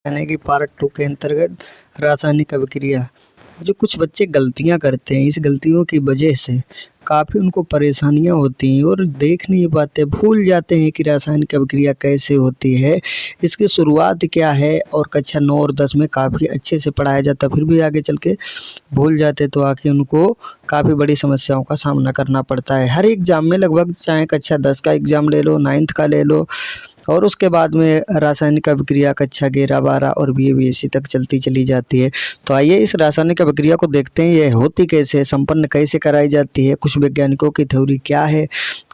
यानी कि पार्ट 2 के अंतर्गत रासायनिक अभिक्रिया। जो कुछ बच्चे गलतियां करते हैं, इस गलतियों की वजह से काफ़ी उनको परेशानियां होती हैं और देख नहीं पाते, भूल जाते हैं कि रासायनिक अभिक्रिया कैसे होती है, इसकी शुरुआत क्या है। और कक्षा 9 और 10 में काफ़ी अच्छे से पढ़ाया जाता, फिर भी आगे चल के भूल जाते तो आके उनको काफ़ी बड़ी समस्याओं का सामना करना पड़ता है। हर एग्ज़ाम में लगभग, चाहे कक्षा 10 का एग्ज़ाम ले लो, 9th का ले लो, और उसके बाद में रासायनिक अभिक्रिया कक्षा 11, 12 और BA BSc तक चलती चली जाती है। तो आइए इस रासायनिक अभिक्रिया को देखते हैं, ये होती कैसे है, संपन्न कैसे कराई जाती है, कुछ वैज्ञानिकों की थ्योरी क्या है,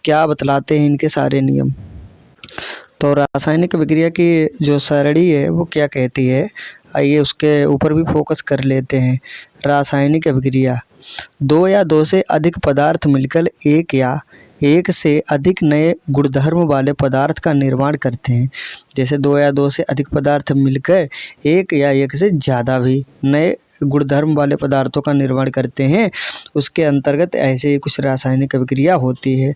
क्या बतलाते हैं इनके सारे नियम। तो रासायनिक अभिक्रिया की जो सरणी है वो क्या कहती है, आइए उसके ऊपर भी फोकस कर लेते हैं। रासायनिक अभिक्रिया, दो या दो से अधिक पदार्थ मिलकर एक या एक से अधिक नए गुणधर्म वाले पदार्थ का निर्माण करते हैं। जैसे दो या दो से अधिक पदार्थ मिलकर एक या एक से ज़्यादा भी नए गुणधर्म वाले पदार्थों का निर्माण करते हैं, उसके अंतर्गत ऐसे ही कुछ रासायनिक अभिक्रिया होती है।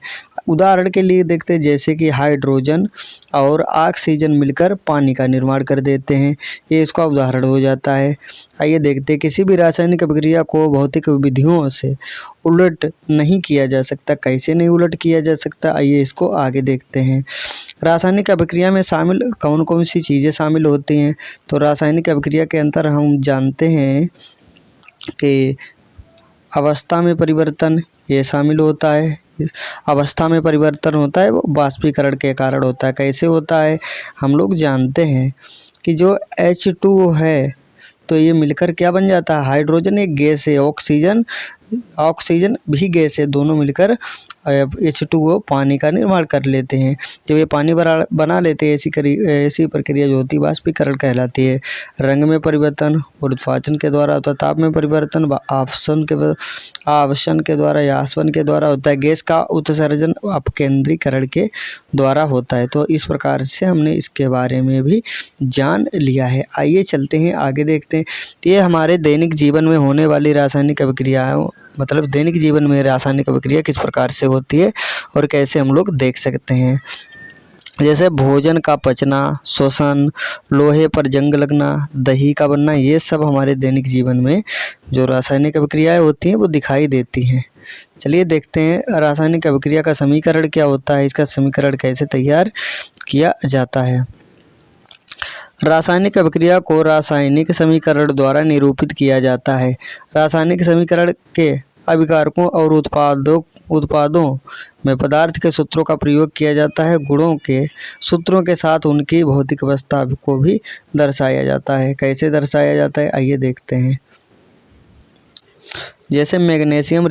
उदाहरण के लिए देखते हैं, जैसे कि हाइड्रोजन और ऑक्सीजन मिलकर पानी का निर्माण कर देते हैं, ये इसका उदाहरण हो जाता है। आइए देखते हैं, किसी भी रासायनिक अभिक्रिया को भौतिक विधियों से उलट नहीं किया जा सकता। कैसे नहीं उलट किया जा सकता, आइए इसको आगे देखते हैं। रासायनिक अभिक्रिया में शामिल कौन कौन सी चीज़ें शामिल होती हैं। तो रासायनिक अभिक्रिया के अंतर हम जानते हैं कि अवस्था में परिवर्तन ये शामिल होता है। अवस्था में परिवर्तन होता है वो वाष्पीकरण के कारण होता है। कैसे होता है, हम लोग जानते हैं कि जो H2O है तो ये मिलकर क्या बन जाता है, हाइड्रोजन एक गैस है, ऑक्सीजन भी गैस है, दोनों मिलकर H2O पानी का निर्माण कर लेते हैं। जब ये पानी बना लेते हैं, ऐसी प्रक्रिया जो होती है वाष्पीकरण कहलाती है। रंग में परिवर्तन ऊर्ध्वाधन के द्वारा होता है, ताप में परिवर्तन आवासन के द्वारा या आसवन के द्वारा होता है, गैस का उत्सर्जन अपकेंद्रीकरण के द्वारा होता है। तो इस प्रकार से हमने इसके बारे में भी जान लिया है। आइए चलते हैं आगे देखते हैं। ये हमारे दैनिक जीवन में होने वाली रासायनिक अभिक्रियाओं, मतलब दैनिक जीवन में रासायनिक अभिक्रिया किस प्रकार से होती है और कैसे हम लोग देख सकते हैं। जैसे भोजन का पचना, श्वसन, लोहे पर जंग लगना, दही का बनना, ये सब हमारे दैनिक जीवन में जो रासायनिक अभिक्रियाएं होती हैं वो दिखाई देती हैं। चलिए देखते हैं रासायनिक अभिक्रिया का समीकरण क्या होता है, इसका समीकरण कैसे तैयार किया जाता है। रासायनिक अभिक्रिया को रासायनिक समीकरण द्वारा निरूपित किया जाता है। रासायनिक समीकरण के अभिकारकों और उत्पादों में पदार्थ के सूत्रों का प्रयोग किया जाता है। गुणों के सूत्रों के साथ उनकी भौतिक अवस्था को भी दर्शाया जाता है। कैसे दर्शाया जाता है, आइए देखते हैं। जैसे मैग्नीशियम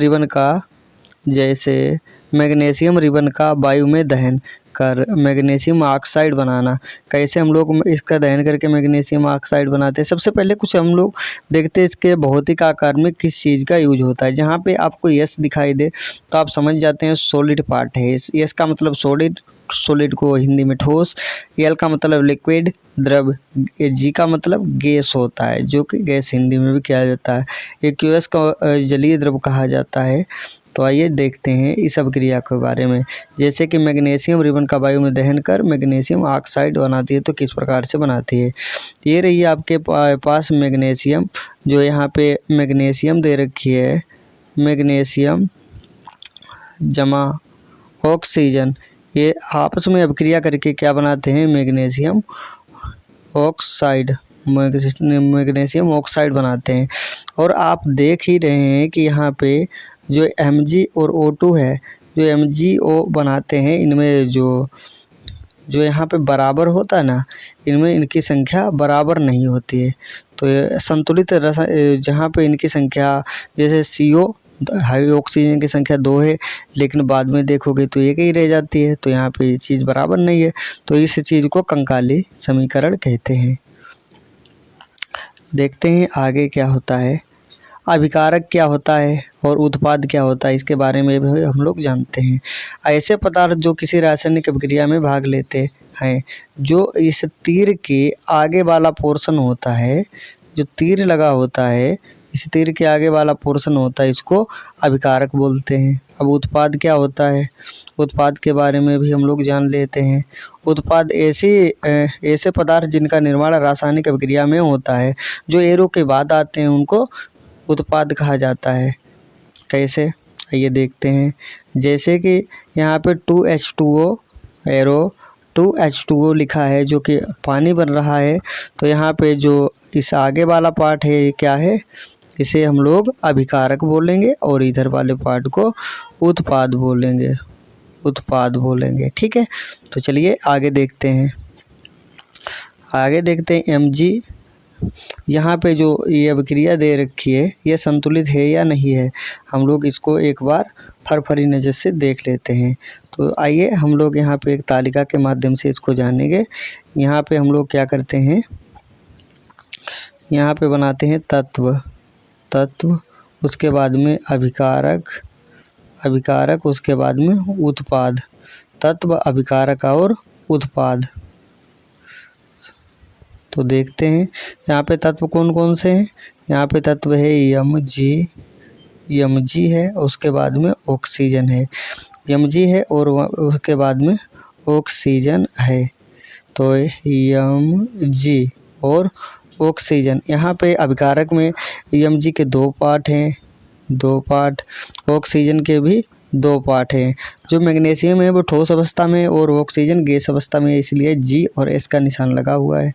रिबन का वायु में दहन कर मैग्नीशियम ऑक्साइड बनाना। कैसे हम लोग इसका दहन करके मैग्नीशियम ऑक्साइड बनाते हैं। सबसे पहले कुछ हम लोग देखते हैं इसके भौतिक आकार में किस चीज़ का यूज होता है। जहाँ पे आपको यस दिखाई दे तो आप समझ जाते हैं सॉलिड पार्ट है। यस का मतलब सॉलिड को हिंदी में ठोस, एल का मतलब लिक्विड द्रव, जी का मतलब गैस होता है, जो कि गैस हिंदी में भी किया जाता है। एक्यूएस का जलीय द्रव कहा जाता है। तो आइए देखते हैं इस अभिक्रिया के बारे में। जैसे कि मैग्नीशियम रिबन का वायु में दहन कर मैग्नीशियम ऑक्साइड बनाती है, तो किस प्रकार से बनाती है। ये रही आपके पास मैग्नीशियम, जो यहाँ पे मैग्नीशियम दे रखी है, मैग्नीशियम जमा ऑक्सीजन, ये आपस में अभिक्रिया करके क्या बनाते हैं, मैग्नीशियम ऑक्साइड बनाते हैं। और आप देख ही रहे हैं कि यहाँ पे जो Mg और O2 है, जो MgO बनाते हैं, इनमें जो यहाँ पे बराबर होता है ना, इनमें इनकी संख्या बराबर नहीं होती है। तो ये संतुलित जहाँ पे इनकी संख्या, जैसे CO हाई ऑक्सीजन की संख्या 2 है, लेकिन बाद में देखोगे तो एक ही रह जाती है, तो यहाँ पे ये चीज़ बराबर नहीं है। तो इस चीज़ को कंकाली समीकरण कहते हैं। देखते हैं आगे क्या होता है, अभिकारक क्या होता है और उत्पाद क्या होता है, इसके बारे में भी हम लोग जानते हैं। ऐसे पदार्थ जो किसी रासायनिक अभिक्रिया में भाग लेते हैं, जो इस तीर के आगे वाला पोर्शन होता है, जो तीर लगा होता है, इस तीर के आगे वाला पोर्शन होता है, इसको अभिकारक बोलते हैं। अब उत्पाद क्या होता है, उत्पाद के बारे में भी हम लोग जान लेते हैं। उत्पाद ऐसे पदार्थ जिनका निर्माण रासायनिक अभिक्रिया में होता है, जो एरो के बाद आते हैं उनको उत्पाद कहा जाता है। कैसे, आइए देखते हैं। जैसे कि यहाँ पे 2H2O एरो 2H2O लिखा है जो कि पानी बन रहा है, तो यहाँ पे जो इस आगे वाला पार्ट है ये क्या है, इसे हम लोग अभिकारक बोलेंगे और इधर वाले पार्ट को उत्पाद बोलेंगे, उत्पाद बोलेंगे। ठीक है, तो चलिए आगे देखते हैं। आगे देखते हैं Mg। यहाँ पे जो ये अभिक्रिया दे रखी है ये संतुलित है या नहीं है, हम लोग इसको एक बार फरफरी नज़र से देख लेते हैं। तो आइए हम लोग यहाँ पे एक तालिका के माध्यम से इसको जानेंगे। यहाँ पे हम लोग क्या करते हैं, यहाँ पे बनाते हैं तत्व, उसके बाद में अभिकारक, उसके बाद में उत्पाद। तत्व, अभिकारक और उत्पाद। तो देखते हैं यहाँ पे तत्व कौन कौन से हैं। यहाँ पे तत्व है Mg है, उसके बाद में ऑक्सीजन है। Mg है और उसके बाद में ऑक्सीजन है। तो Mg और ऑक्सीजन। यहाँ पे अभिकारक में Mg के 2 पार्ट हैं, 2 पार्ट, ऑक्सीजन के भी 2 पार्ट हैं। जो मैग्नीशियम है वो ठोस अवस्था में और ऑक्सीजन गैस अवस्था में, इसलिए G और S का निशान लगा हुआ है।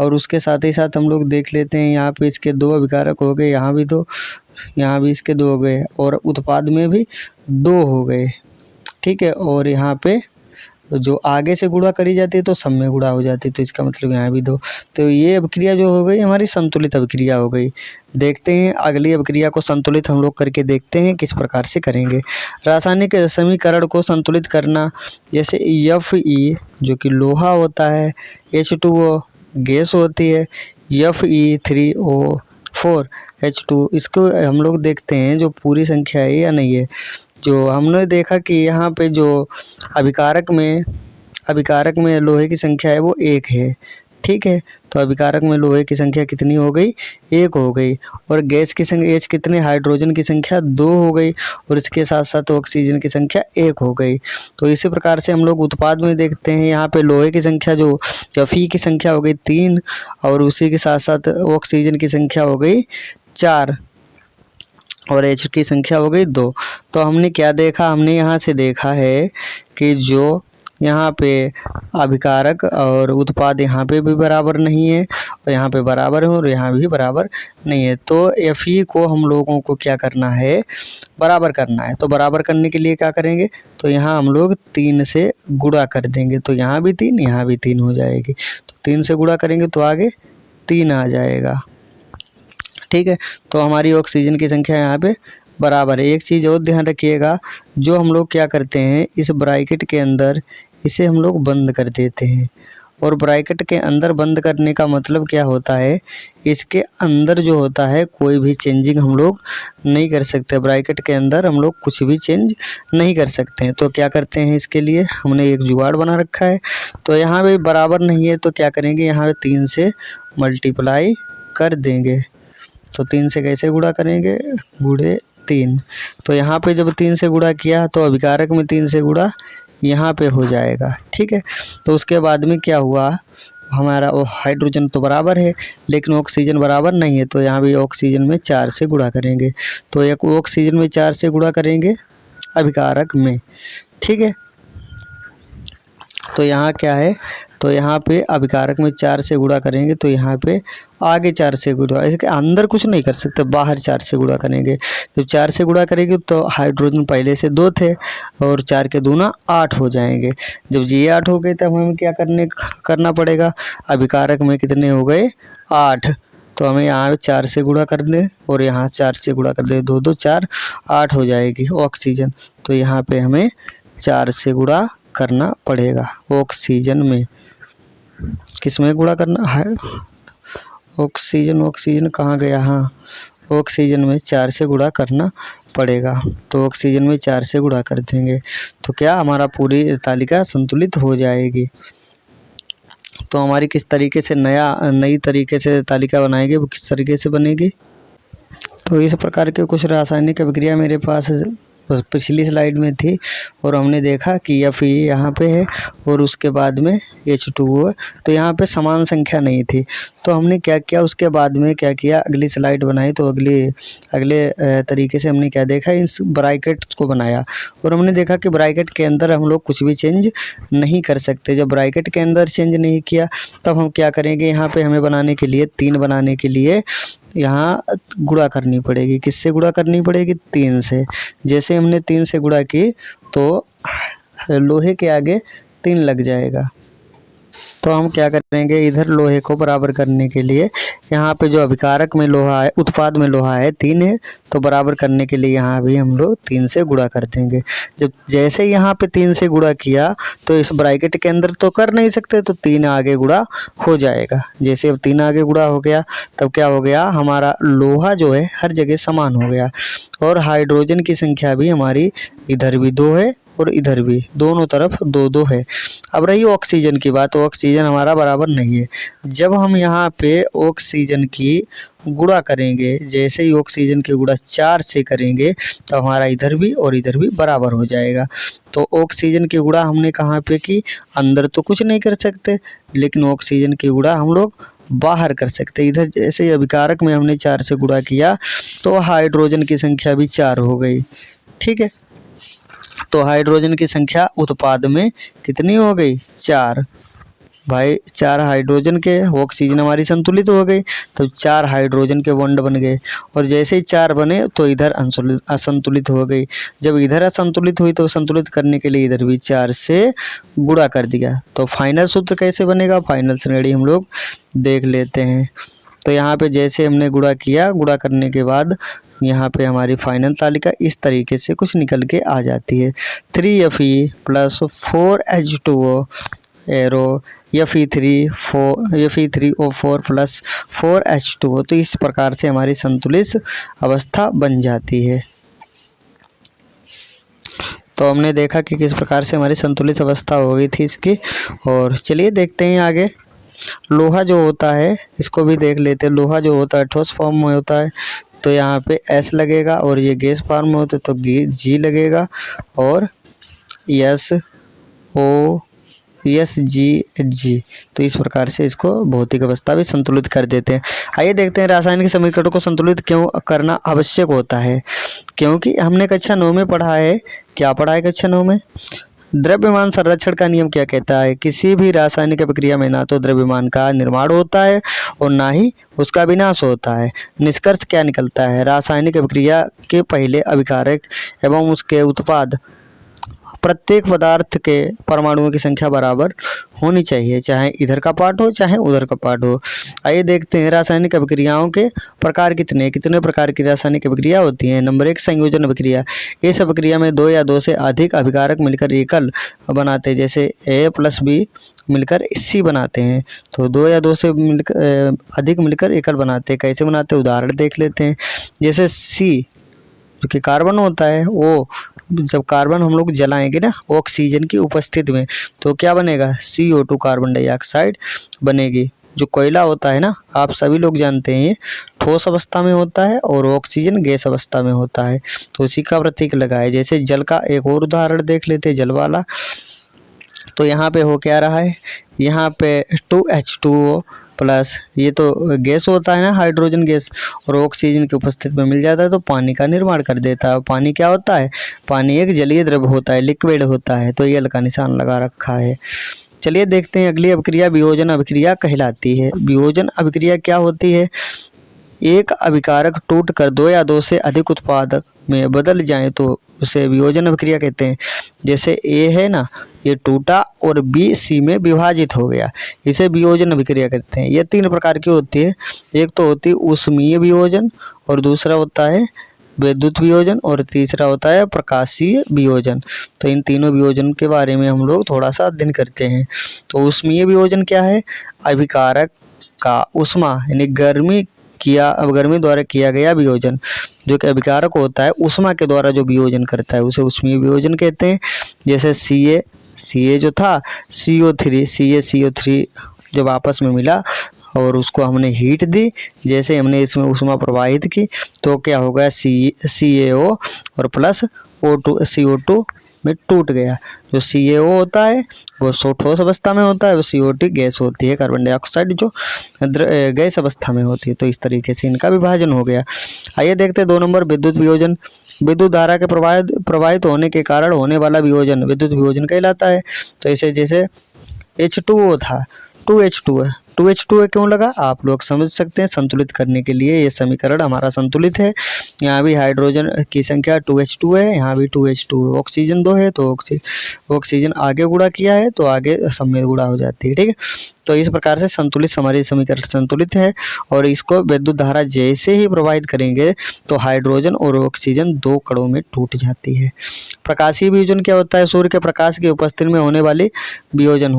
और उसके साथ ही साथ हम लोग देख लेते हैं यहाँ पे इसके 2 अभिकारक हो गए, यहाँ भी 2, यहाँ भी इसके 2 हो गए और उत्पाद में भी 2 हो गए। ठीक है, और यहाँ पे जो आगे से गुणा करी जाती है तो सब में गुणा हो जाती है, तो इसका मतलब यहाँ भी 2। तो ये अभिक्रिया जो हो गई हमारी संतुलित अभिक्रिया हो गई। देखते हैं अगली अभिक्रिया को संतुलित हम लोग करके देखते हैं किस प्रकार से करेंगे। रासायनिक समीकरण को संतुलित करना, जैसे Fe जो कि लोहा होता है, H2O गैस होती है, Fe3O4 H2, इसको हम लोग देखते हैं जो पूरी संख्या है या नहीं है। जो हमने देखा कि यहाँ पे जो अभिकारक में लोहे की संख्या है वो 1 है। ठीक है, तो अभिकारक में लोहे की संख्या कितनी हो गई, 1 हो गई। और गैस की संख्या H कितने, हाइड्रोजन की संख्या 2 हो गई और इसके साथ साथ ऑक्सीजन की संख्या 1 हो गई। तो इसी प्रकार से हम लोग उत्पाद में देखते हैं, यहाँ पे लोहे की संख्या जो Fe की संख्या हो गई 3 और उसी के साथ साथ ऑक्सीजन की संख्या हो गई 4 और H की संख्या हो गई 2। तो हमने क्या देखा, हमने यहाँ से देखा है कि जो यहाँ पे अभिकारक और उत्पाद यहाँ पे भी बराबर नहीं है और यहाँ पे बराबर है और यहाँ भी बराबर नहीं है। तो Fe को हम लोगों को क्या करना है, बराबर करना है। तो बराबर करने के लिए क्या करेंगे, तो यहाँ हम लोग 3 से गुणा कर देंगे, तो यहाँ भी 3 यहाँ भी 3 हो जाएगी। तो 3 से गुणा करेंगे तो आगे 3 आ जाएगा। ठीक है, तो हमारी ऑक्सीजन की संख्या यहाँ पे बराबर है। एक चीज़ और ध्यान रखिएगा, जो हम लोग क्या करते हैं इस ब्रैकेट के अंदर इसे हम लोग बंद कर देते हैं। और ब्रैकेट के अंदर बंद करने का मतलब क्या होता है, इसके अंदर जो होता है कोई भी चेंजिंग हम लोग नहीं कर सकते। ब्रैकेट के अंदर हम लोग कुछ भी चेंज नहीं कर सकते हैं। तो क्या करते हैं, इसके लिए हमने एक जुगाड़ बना रखा है। तो यहाँ पे बराबर नहीं है तो क्या करेंगे, यहाँ पे 3 से मल्टीप्लाई कर देंगे। तो 3 से कैसे गुणा करेंगे, गुणे 3। तो यहाँ पे जब 3 से गुणा किया तो अभिकारक में 3 से गुणा यहाँ पे हो जाएगा। ठीक है, तो उसके बाद में क्या हुआ, हमारा हाइड्रोजन तो बराबर है लेकिन ऑक्सीजन बराबर नहीं है, तो यहाँ भी ऑक्सीजन में 4 से गुणा करेंगे। तो एक ऑक्सीजन में 4 से गुणा करेंगे अभिकारक में। ठीक है, तो यहाँ क्या है, तो यहाँ पे अभिकारक में 4 से गुणा करेंगे तो यहाँ पे आगे 4 से गुणा, इसके अंदर कुछ नहीं कर सकते, बाहर 4 से गुणा करेंगे। जब 4 से गुणा करेंगे तो हाइड्रोजन पहले से 2 थे और 4 के दूना 8 हो जाएंगे। जब ये 8 हो गए तब हमें क्या करना पड़ेगा, अभिकारक में कितने हो गए 8, तो हमें यहाँ 4 से गुणा कर दें और यहाँ 4 से गुणा कर दें, 2 2 4 8 हो जाएगी ऑक्सीजन। तो यहाँ पे हमें 4 से गुणा करना पड़ेगा ऑक्सीजन में। किस में गुणा करना है, ऑक्सीजन कहाँ गया, हाँ ऑक्सीजन में 4 से गुणा करना पड़ेगा। तो ऑक्सीजन में 4 से गुणा कर देंगे तो क्या हमारा पूरी तालिका संतुलित हो जाएगी। तो हमारी किस तरीके से नई तरीके से तालिका बनाएंगे, वो किस तरीके से बनेगी। तो इस प्रकार के कुछ रासायनिक अभिक्रिया मेरे पास उस पिछली स्लाइड में थी, और हमने देखा कि Fe यहाँ पे है और उसके बाद में H2O है, तो यहाँ पे समान संख्या नहीं थी। तो हमने क्या किया, उसके बाद में क्या किया, अगली स्लाइड बनाई। तो अगले तरीके से हमने क्या देखा, इस ब्रैकेट को बनाया और हमने देखा कि ब्रैकेट के अंदर हम लोग कुछ भी चेंज नहीं कर सकते। जब ब्रैकेट के अंदर चेंज नहीं किया तब हम क्या करेंगे, यहाँ पे हमें बनाने के लिए 3 बनाने के लिए यहाँ गुणा करनी पड़ेगी। किससे गुणा करनी पड़ेगी, 3 से। जैसे हमने 3 से गुणा की तो लोहे के आगे 3 लग जाएगा। तो हम क्या करेंगे, इधर लोहे को बराबर करने के लिए यहाँ पे जो अभिकारक में लोहा है, उत्पाद में लोहा है 3 है, तो बराबर करने के लिए यहाँ भी हम लोग 3 से गुणा कर देंगे। जब जैसे यहाँ पे 3 से गुणा किया तो इस ब्रैकेट के अंदर तो कर नहीं सकते, तो 3 आगे गुणा हो जाएगा। जैसे अब 3 आगे गुणा हो गया तब क्या हो गया, हमारा लोहा जो है हर जगह समान हो गया। और हाइड्रोजन की संख्या भी हमारी इधर भी 2 है और इधर भी, दोनों तरफ 2-2 है। अब रही ऑक्सीजन की बात, तो ऑक्सीजन हमारा बराबर नहीं है। जब हम यहाँ पे ऑक्सीजन की गुणा करेंगे, जैसे ही ऑक्सीजन की गुणा 4 से करेंगे तो हमारा इधर भी और इधर भी बराबर हो जाएगा। तो ऑक्सीजन की गुणा हमने कहाँ पे की, अंदर तो कुछ नहीं कर सकते, लेकिन ऑक्सीजन की गुणा हम लोग बाहर कर सकते। इधर जैसे अभिकारक में हमने 4 से गुणा किया तो हाइड्रोजन की संख्या भी 4 हो गई। ठीक है, तो हाइड्रोजन की संख्या उत्पाद में कितनी हो गई, 4। भाई 4 हाइड्रोजन के, ऑक्सीजन हमारी संतुलित हो गई, तो 4 हाइड्रोजन के बॉन्ड बन गए। और जैसे ही 4 बने तो इधर असंतुलित हो गई। जब इधर असंतुलित हुई तो संतुलित करने के लिए इधर भी 4 से गुणा कर दिया। तो फाइनल सूत्र कैसे बनेगा, फाइनल श्रेणी हम लोग देख लेते हैं। तो यहाँ पे जैसे हमने गुणा किया, गुणा करने के बाद यहाँ पे हमारी फाइनल तालिका इस तरीके से कुछ निकल के आ जाती है। 3Fe plus 4H2O arrow Fe3O4 plus 4H2O। तो इस प्रकार से हमारी संतुलित अवस्था बन जाती है। तो हमने देखा कि किस प्रकार से हमारी संतुलित अवस्था हो गई थी इसकी। और चलिए देखते हैं आगे। लोहा जो होता है इसको भी देख लेते हैं। लोहा जो होता है ठोस फॉर्म में होता है, तो यहाँ पे S लगेगा, और ये गैस फॉर्म में होते तो G लगेगा, और SG। तो इस प्रकार से इसको भौतिक अवस्था भी संतुलित कर देते हैं। आइए देखते हैं रासायनिक समीकरणों को संतुलित क्यों करना आवश्यक होता है। क्योंकि हमने कक्षा 9 में पढ़ा है, क्या पढ़ा है कक्षा 9 में, द्रव्यमान संरक्षण का नियम क्या कहता है। किसी भी रासायनिक प्रक्रिया में ना तो द्रव्यमान का निर्माण होता है और ना ही उसका विनाश होता है। निष्कर्ष क्या निकलता है, रासायनिक प्रक्रिया के पहले अभिकारक एवं उसके उत्पाद प्रत्येक पदार्थ के परमाणुओं की संख्या बराबर होनी चाहिए, चाहे इधर का पार्ट हो चाहे उधर का पार्ट हो। आइए देखते हैं रासायनिक अभिक्रियाओं के प्रकार कितने प्रकार की रासायनिक अभिक्रिया होती हैं। नंबर 1 संयोजन अभिक्रिया। इस अभिक्रिया में 2 या 2 से अधिक अभिकारक मिलकर एकल बनाते हैं, जैसे A+B मिलकर C बनाते हैं। तो 2 या 2 से अधिक मिलकर एकल बनाते हैं। कैसे बनाते हैं, उदाहरण देख लेते हैं। जैसे C जो कि कार्बन होता है, वो जब कार्बन हम लोग जलाएंगे ना ऑक्सीजन की उपस्थिति में, तो क्या बनेगा, CO2 कार्बन डाइऑक्साइड बनेगी। जो कोयला होता है ना, आप सभी लोग जानते हैं, ये ठोस अवस्था में होता है और ऑक्सीजन गैस अवस्था में होता है, तो उसी का प्रतीक लगा है। जैसे जल का एक और उदाहरण देख लेते हैं, जल वाला। तो यहाँ पे हो क्या रहा है, यहाँ पे 2H2O प्लस, ये तो गैस होता है ना हाइड्रोजन गैस, और ऑक्सीजन की उपस्थिति में मिल जाता है तो पानी का निर्माण कर देता है। पानी क्या होता है, पानी एक जलीय द्रव्य होता है, लिक्विड होता है। तो ये L का निशान लगा रखा है। चलिए देखते हैं अगली अभिक्रिया वियोजन अभिक्रिया कहलाती है। वियोजन अभिक्रिया क्या होती है, एक अभिकारक टूटकर 2 या 2 से अधिक उत्पाद में बदल जाए तो उसे वियोजन अभिक्रिया कहते हैं। जैसे A है ना, ये टूटा और B C में विभाजित हो गया, इसे वियोजन अभिक्रिया कहते हैं। ये 3 प्रकार की होती है। एक तो होती है ऊष्मीय वियोजन, और दूसरा होता है विद्युत वियोजन, और तीसरा होता है प्रकाशीय वियोजन। तो इन तीनों वियोजन के बारे में हम लोग थोड़ा सा अध्ययन करते हैं। तो ऊष्मीय वियोजन क्या है, अभिकारक का ऊष्मा यानी गर्मी द्वारा किया गया वियोजन। जो कि अभिकारक होता है ऊष्मा के द्वारा जो वियोजन करता है उसे ऊष्मीय वियोजन कहते हैं। जैसे Ca जो था CO3 जब आपस में मिला और उसको हमने हीट दी, जैसे हमने इसमें ऊष्मा प्रवाहित की तो क्या होगा, CaO और प्लस O2 CO2 में टूट गया। जो CaO होता है वो ठोस अवस्था में होता है, वो CO2 गैस होती है, कार्बन डाइऑक्साइड जो गैस अवस्था में होती है। तो इस तरीके से इनका विभाजन हो गया। आइए देखते हैं 2 नंबर विद्युत वियोजन। विद्युत धारा के प्रवाहित होने के कारण होने वाला वियोजन विद्युत वियोजन कहलाता है। तो ऐसे जैसे H2O था, 2H2 है, 2H2 क्यों लगा आप लोग समझ सकते हैं, संतुलित करने के लिए ये समीकरण हमारा संतुलित है। यहाँ भी हाइड्रोजन की संख्या 2H2 है, यहाँ भी 2H2 है, ऑक्सीजन 2 है तो ऑक्सीजन आगे गुणा किया है तो आगे सब में गुणा हो जाती है, ठीक है। तो इस प्रकार से संतुलित हमारी समीकरण संतुलित है। और इसको विद्युत धारा जैसे ही प्रवाहित करेंगे तो हाइड्रोजन और ऑक्सीजन 2 कणों में टूट जाती है। प्रकाशीय वियोजन क्या होता है, सूर्य के प्रकाश की उपस्थिति में होने वाला वियोजन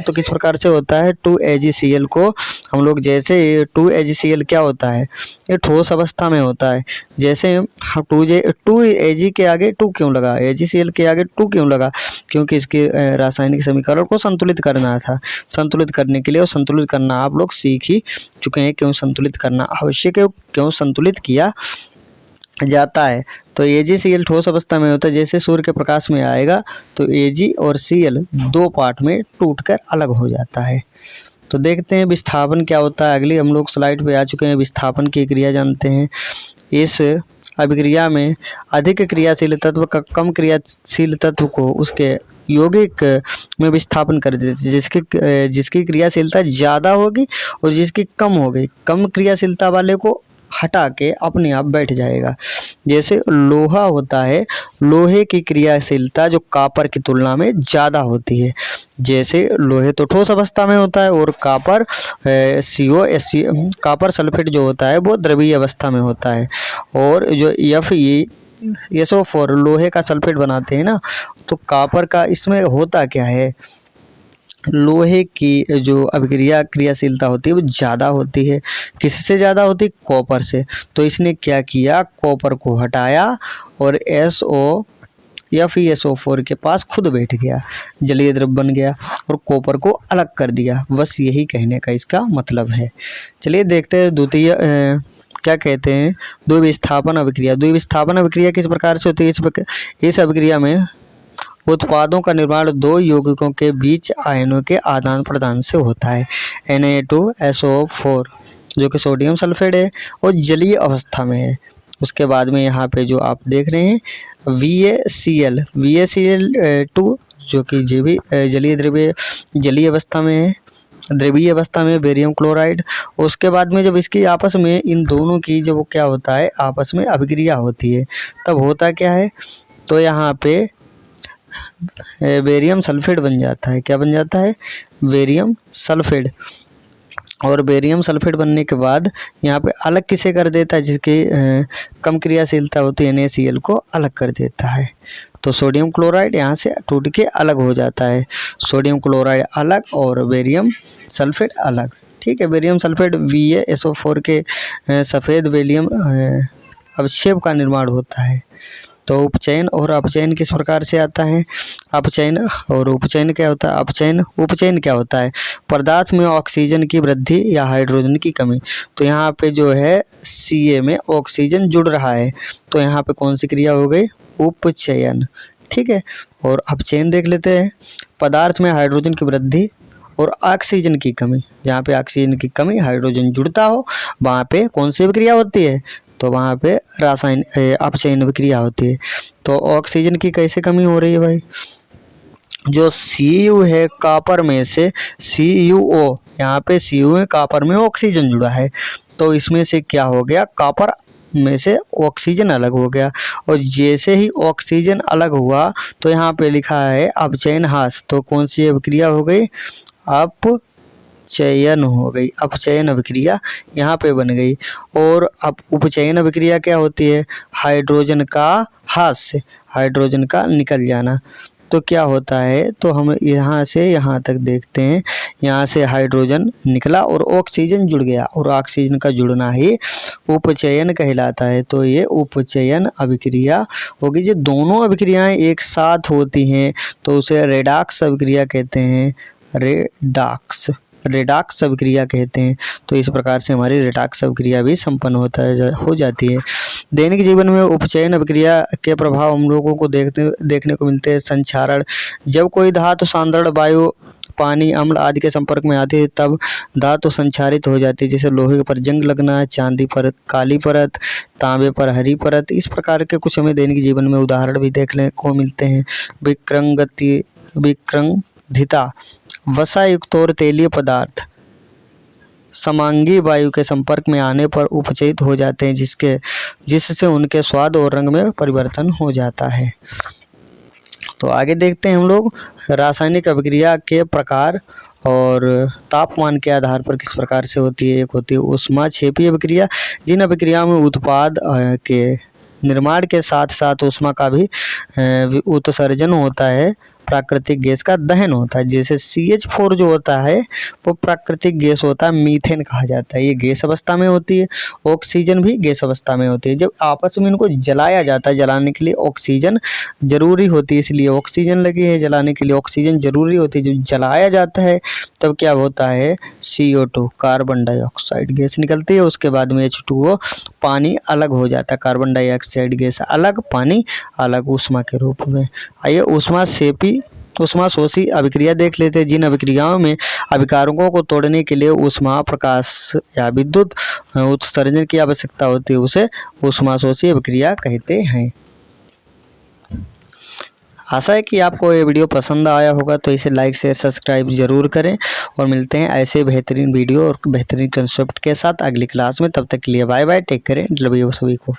तो किस प्रकार से होता है, 2AgCl को हम लोग जैसे 2AgCl क्या होता है, ये ठोस अवस्था में होता है। जैसे 2Ag के आगे 2 क्यों लगा, AgCl के आगे 2 क्यों लगा, क्योंकि इसके रासायनिक समीकरण को संतुलित करना था। संतुलित करने के लिए और संतुलित करना आप लोग सीख ही चुके हैं, क्यों संतुलित करना आवश्यक है, क्यों संतुलित किया जाता है। तो AgCl ठोस अवस्था में होता है, जैसे सूर्य के प्रकाश में आएगा तो Ag और Cl 2 पार्ट में टूटकर अलग हो जाता है। तो देखते हैं विस्थापन क्या होता है। अगली हम लोग स्लाइड पे आ चुके हैं, विस्थापन की क्रिया जानते हैं। इस अभिक्रिया में अधिक क्रियाशील तत्व का कम क्रियाशील तत्व को उसके यौगिक में विस्थापन कर देते हैं। जिसकी क्रियाशीलता ज़्यादा होगी और जिसकी कम होगी, कम क्रियाशीलता वाले को हटा के अपने आप बैठ जाएगा। जैसे लोहा होता है, लोहे की क्रियाशीलता जो कॉपर की तुलना में ज़्यादा होती है। जैसे लोहे तो ठोस अवस्था में होता है और कॉपर कॉपर सल्फेट जो होता है वो द्रवीय अवस्था में होता है। और जो FeSO4 लोहे का सल्फेट बनाते हैं ना, तो कॉपर का इसमें होता क्या है, लोहे की जो अभिक्रिया क्रियाशीलता होती है वो ज़्यादा होती है। किससे ज़्यादा होती है, कॉपर से। तो इसने क्या किया, कॉपर को हटाया और FeSO4 के पास खुद बैठ गया, जलीय द्रव बन गया और कॉपर को अलग कर दिया। बस यही कहने का इसका मतलब है। चलिए देखते हैं द्वितीय क्या कहते हैं, द्विविस्थापन अभिक्रिया। द्विविस्थापन अभिक्रिया किस प्रकार से होती है, इस अभिक्रिया में उत्पादों का निर्माण 2 यौगिकों के बीच आयनों के आदान प्रदान से होता है। Na2SO4 जो कि सोडियम सल्फेट है और जलीय अवस्था में है। उसके बाद में यहाँ पे जो आप देख रहे हैं VaCl2 जो कि जलीय अवस्था में है, द्रवीय अवस्था में बेरियम क्लोराइड। उसके बाद में जब इसकी आपस में इन दोनों की जब क्या होता है, आपस में अभिक्रिया होती है, तब होता क्या है, तो यहाँ पे बेरियम सल्फेट बन जाता है। क्या बन जाता है, बेरियम सल्फेट। और बेरियम सल्फेट बनने के बाद यहाँ पे अलग किसे कर देता है, जिसकी कम क्रियाशीलता होती है NaCl को अलग कर देता है। तो सोडियम क्लोराइड यहाँ से टूट के अलग हो जाता है, सोडियम क्लोराइड अलग और बेरियम सल्फेट अलग, ठीक है। बेरियम सल्फेट VaSO4 के सफ़ेद बेरियम अवक्षेप का निर्माण होता है। तो उपचयन और अपचयन किस प्रकार से आता है, अपचयन और उपचयन क्या होता है, उपचयन क्या होता है, पदार्थ में ऑक्सीजन की वृद्धि या हाइड्रोजन की कमी। तो यहाँ पे जो है Ca में ऑक्सीजन जुड़ रहा है, तो यहाँ पे कौन सी क्रिया हो गई, उपचयन, ठीक है। और अपचयन देख लेते हैं, पदार्थ में हाइड्रोजन की वृद्धि और ऑक्सीजन की कमी। जहाँ पे ऑक्सीजन की कमी, हाइड्रोजन जुड़ता हो, वहाँ पे कौन सी विक्रिया होती है, तो वहाँ पे अपचयन विक्रिया होती है। तो ऑक्सीजन की कैसे कमी हो रही है भाई, जो Cu है कॉपर में से CuO, यहाँ पे Cu है, कॉपर में ऑक्सीजन जुड़ा है, तो इसमें से क्या हो गया, कॉपर में से ऑक्सीजन अलग हो गया। और जैसे ही ऑक्सीजन अलग हुआ तो यहाँ पे लिखा है अपचयन ह्रास, तो कौन सी अभिक्रिया हो गई, अपचयन हो गई, अपचयन अभिक्रिया यहाँ पे बन गई। और अब उपचयन अभिक्रिया क्या होती है, हाइड्रोजन का ह्रास, हाइड्रोजन का निकल जाना। तो क्या होता है, तो हम यहाँ से यहाँ तक देखते हैं, यहाँ से हाइड्रोजन निकला और ऑक्सीजन जुड़ गया, और ऑक्सीजन का जुड़ना ही उपचयन कहलाता है। तो ये उपचयन अभिक्रिया होगी। जो दोनों अभिक्रियाएं एक साथ होती हैं तो उसे रेडॉक्स अभिक्रिया कहते हैं, रेडॉक्स, रेडॉक्स अभिक्रिया कहते हैं। तो इस प्रकार से हमारी रेडॉक्स अभिक्रिया भी संपन्न हो जाती है। दैनिक जीवन में उपचयन अभिक्रिया के प्रभाव हम लोगों को देखने को मिलते हैं। संक्षारण, जब कोई धातु सांद्रण वायु, पानी, अम्ल आदि के संपर्क में आती है तब धातु संक्षारित हो जाती है। जैसे लोहे पर जंग लगना, चांदी पर काली परत, तांबे पर हरी परत। इस प्रकार के कुछ हमें दैनिक जीवन में उदाहरण भी देखने को मिलते हैं। विक्रंदिता, वसा युक्त और तेलीय पदार्थ समांगी वायु के संपर्क में आने पर उपचयित हो जाते हैं, जिससे उनके स्वाद और रंग में परिवर्तन हो जाता है। तो आगे देखते हैं हम लोग रासायनिक अभिक्रिया के प्रकार और तापमान के आधार पर किस प्रकार से होती है। एक होती है ऊष्माक्षेपी अभिक्रिया, जिन अभिक्रियाओं में उत्पाद के निर्माण के साथ साथ ऊष्मा का भी उत्सर्जन होता है, प्राकृतिक गैस का दहन होता है। जैसे CH4 जो होता है वो प्राकृतिक गैस होता है, मीथेन कहा जाता है। ये गैस अवस्था में होती है। ऑक्सीजन भी गैस अवस्था में होती है। जब आपस में इनको जलाया जाता है, जलाने के लिए ऑक्सीजन जरूरी होती है, इसलिए ऑक्सीजन लगी है। जलाने के लिए ऑक्सीजन जरूरी होती है। जब जलाया जाता है तब क्या होता है, CO2 कार्बन डाइऑक्साइड गैस निकलती है। उसके बाद में H2O पानी अलग हो जाता है, कार्बन डाइऑक्साइड गैस अलग, पानी अलग, ऊष्मा के रूप में। आइए ऊष्माशोषी अभिक्रिया देख लेते हैं। जिन अभिक्रियाओं में अभिकारकों को तोड़ने के लिए ऊष्मा, प्रकाश या विद्युत उत्सर्जन की आवश्यकता होती है, उसे ऊष्माशोषी अभिक्रिया कहते हैं। आशा है कि आपको ये वीडियो पसंद आया होगा, तो इसे लाइक शेयर सब्सक्राइब जरूर करें और मिलते हैं ऐसे बेहतरीन वीडियो और बेहतरीन कंसेप्ट के साथ अगली क्लास में। तब तक के लिए bye bye, take care, love you सभी को।